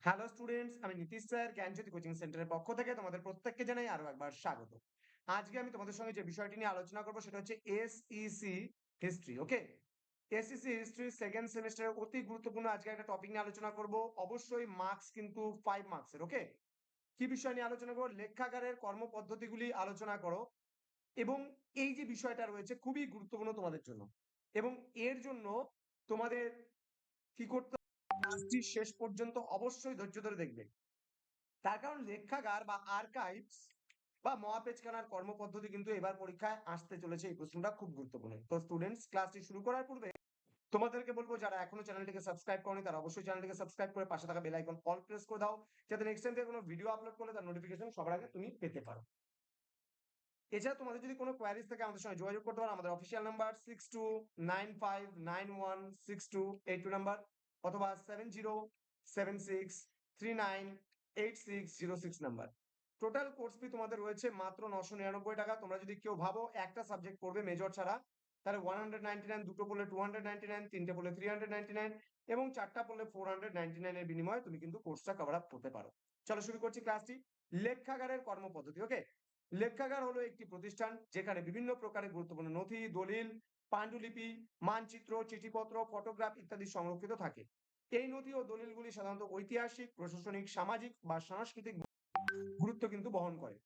Hello students, আমি Nitish sir জ্ঞানজ্যোতি coaching সেন্টারের পক্ষ থেকে তোমাদের প্রত্যেককে জানাই আরো একবার স্বাগত। আজকে আমি তোমাদের সঙ্গে যে বিষয়টি নিয়ে আলোচনা করব সেটা হচ্ছে এসইসি হিস্ট্রি। ওকে, এসইসি হিস্ট্রি সেকেন্ড সেমিস্টারের অতি গুরুত্বপূর্ণ আজকে একটা টপিক নিয়ে আলোচনা করব। অবশ্যই মার্কস কিন্তু 5 মার্কসের। ওকে, কি বিষয় নিয়ে আলোচনা করব? লেখাগারের কর্মপদ্ধতিগুলি আলোচনা করো। এবং এই যে বিষয়টা রয়েছে খুবই গুরুত্বপূর্ণ তোমাদের জন্য, এবং এর জন্য তোমাদের কি করতে হবে? ক্লাসটি শেষ পর্যন্ত অবশ্যই ধৈর্য ধরে দেখবে। তার কারণ লেখাগার বা আর্কাইভস বা মহাপেজখানার কর্মপদ্ধতি কিন্তু এবার পরীক্ষায় আসতে চলেছে। এই প্রশ্নটা খুব গুরুত্বপূর্ণ। তো স্টুডেন্টস, ক্লাসটি শুরু করার পূর্বে তোমাদেরকে বলবো, যারা এখনো চ্যানেলটিকে সাবস্ক্রাইব করনি তারা অবশ্যই চ্যানেলটিকে সাবস্ক্রাইব করে পাশে থাকা বেল আইকন অল প্রেস করে দাও, যাতে নেক্সট টাইম থেকে কোনো ভিডিও আপলোড করলে তার নোটিফিকেশন সবার আগে তুমি পেতে পারো। এছাড়া তোমাদের যদি কোনো কোয়ারিজ থাকে আমাদের সঙ্গে যোগাযোগ করতে পারো। আমাদের অফিসিয়াল নাম্বার 6295916282 নাম্বার, অথবা 7076398606 নাম্বার। টোটাল কোর্স ফি তোমাদের রয়েছে মাত্র 999 টাকা। তোমরা যদি কেউ ভাবো একটা সাবজেক্ট পড়বে মেজর ছাড়া, তাহলে 199, দুটো পড়লে 299, তিনটে পড়লে 399 এবং চারটা পড়লে 499 এর বিনিময়ে তুমি কিন্তু কোর্সটা কভার আপ করতে পারো। চলো শুরু করছি ক্লাসটি। লেখাগারের কর্মপদ্ধতি। ওকে, লেখাগার হলো একটি প্রতিষ্ঠান যেখানে বিভিন্ন প্রকারের গুরুত্বপূর্ণ নথি, দলিল, পাণ্ডুলিপি, মানচিত্র, চিঠিপত্র, ফটোগ্রাফ ইত্যাদি সংরক্ষিত থাকে। এই নথি ও দলিলগুলি সাধারণত ঐতিহাসিক, প্রশাসনিক, সামাজিক বা সাংস্কৃতিক গুরুত্ব কিন্তু বহন করে।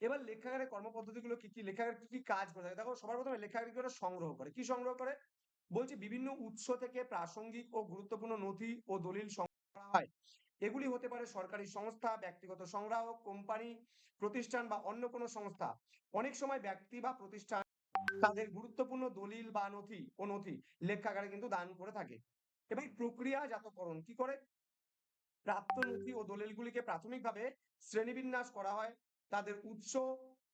এবার লেখাগারের কর্মপদ্ধতিগুলো কি কি? লেখাগার কি কি কাজ করে থাকে? দেখো, সবার প্রথমে লেখাগার কি করে? সংগ্রহ করে। কি সংগ্রহ করে? বলছি বিভিন্ন উৎস থেকে প্রাসঙ্গিক ও গুরুত্বপূর্ণ নথি ও দলিল সংগ্রহ করা হয়। এগুলি হতে পারে সরকারি সংস্থা, ব্যক্তিগত সংগ্রাহক, কোম্পানি, প্রতিষ্ঠান বা অন্য কোনো সংস্থা। অনেক সময় ব্যক্তি বা প্রতিষ্ঠান তাদের গুরুত্বপূর্ণ দলিল বা নথি লেখাগারে কিন্তু দান করে থাকে। এবার প্রক্রিয়াজাতকরণ কি করে? প্রাপ্ত নথি ও দলিলগুলিকে প্রাথমিকভাবে শ্রেণীবিন্যাস করা হয় তাদের উৎস,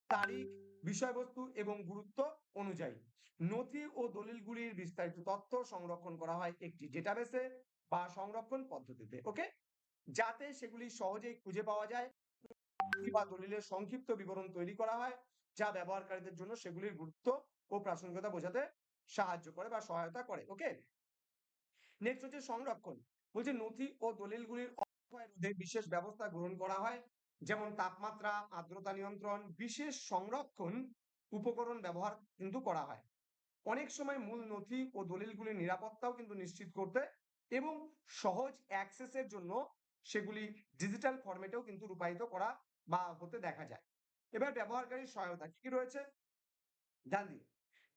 তারিখ, বিষয়বস্তু এবং গুরুত্ব অনুযায়ী। নথি ও দলিলগুলির বিস্তারিত তথ্য সংরক্ষণ করা হয় একটি ডেটাবেসে বা সংরক্ষণ পদ্ধতিতে। ওকে, যাতে সেগুলি সহজেই খুঁজে পাওয়া যায়। বা দলিলের সংক্ষিপ্ত বিবরণ তৈরি করা হয়, যা ব্যবহারকারীদের জন্য সেগুলির গুরুত্ব ও প্রাসঙ্গিকতা বোঝাতে সাহায্য করে বা সহায়তা করে। ওকে, নেক্সট হচ্ছে সংরক্ষণ। বলছে নথি ও দলিলগুলির অপক্ষয় রোধে বিশেষ ব্যবস্থা গ্রহণ করা হয়, যেমন তাপমাত্রা, আর্দ্রতা নিয়ন্ত্রণ, বিশেষ সংরক্ষণ উপকরণ ব্যবহার কিন্তু করা হয়। অনেক সময় মূল নথি ও দলিলগুলির নিরাপত্তাও কিন্তু নিশ্চিত করতে এবং সহজ অ্যাক্সেসের জন্য সেগুলি ডিজিটাল ফরম্যাটেও কিন্তু রূপায়িত করা বা হতে দেখা যায়। এবার ব্যবহারকারীর সহায়তা কি কি রয়েছে? ধ্যান দিন।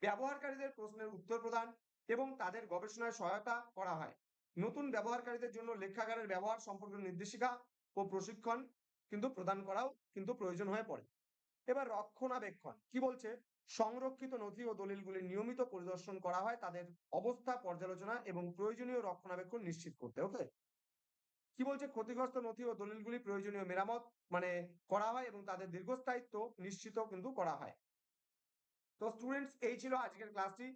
ব্যবহারকারীদের প্রশ্নের উত্তর প্রদান এবং তাদের গবেষণায় সহায়তা করা হয়। নতুন ব্যবহারকারীদের জন্য লেখাগারের ব্যবহার সম্পর্কিত নির্দেশিকা ও প্রশিক্ষণ কিন্তু প্রদান করাও কিন্তু প্রয়োজন হয়ে পড়ে। এবার রক্ষণাবেক্ষণ কি বলছে? সংরক্ষিত নথি ও দলিলগুলি নিয়মিত পরিদর্শন করা হয় তাদের অবস্থা পর্যালোচনা এবং প্রয়োজনীয় রক্ষণাবেক্ষণ নিশ্চিত করতে। ওকে, কি বলছে? ক্ষতিগ্রস্ত নথি ও দলিলগুলি প্রয়োজনীয় মেরামত মানে করা হয় এবং তাদের দীর্ঘস্থায়িত্ব নিশ্চিত কিন্তু করা হয়। তো স্টুডেন্টস, এই ছিল আজকের ক্লাসটি।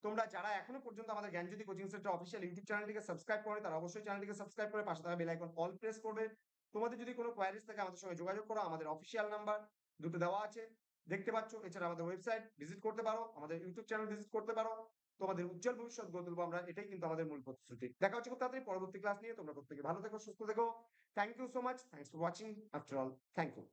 তোমরা যারা এখনো পর্যন্ত আমাদের জ্ঞানজ্যোতি কোচিং সেন্টার অফিসিয়াল ইউটিউব চ্যানেলটিকে সাবস্ক্রাইব করে তারা অবশ্যই চ্যানেলটিকে সাবস্ক্রাইব করে পাশে থাকা বেল আইকন অল প্রেস করবে। তোমাদের যদি কোনো কোয়ারিজ থাকে আমাদের সঙ্গে যোগাযোগ করো। আমাদের অফিসিয়াল নাম্বার দুটো দেওয়া আছে, দেখতে পাচ্ছ। এছাড়া আমাদের ওয়েবসাইট ভিজিট করতে পারো, আমাদের ইউটিউব চ্যানেল ভিজিট করতে পারো। তোমাদের উজ্জ্বল ভবিষ্যৎ গড়ে তুলবো আমরা, এটাই কিন্তু আমাদের মূল প্রতিশ্রুতি। দেখা হচ্ছে খুব তাড়াতাড়ি পরবর্তী ক্লাস নিয়ে। তোমরা প্রত্যেকে ভালো থেকো, সুস্থ থেকো। Thank you so much. Thanks for watching. After all, thank you.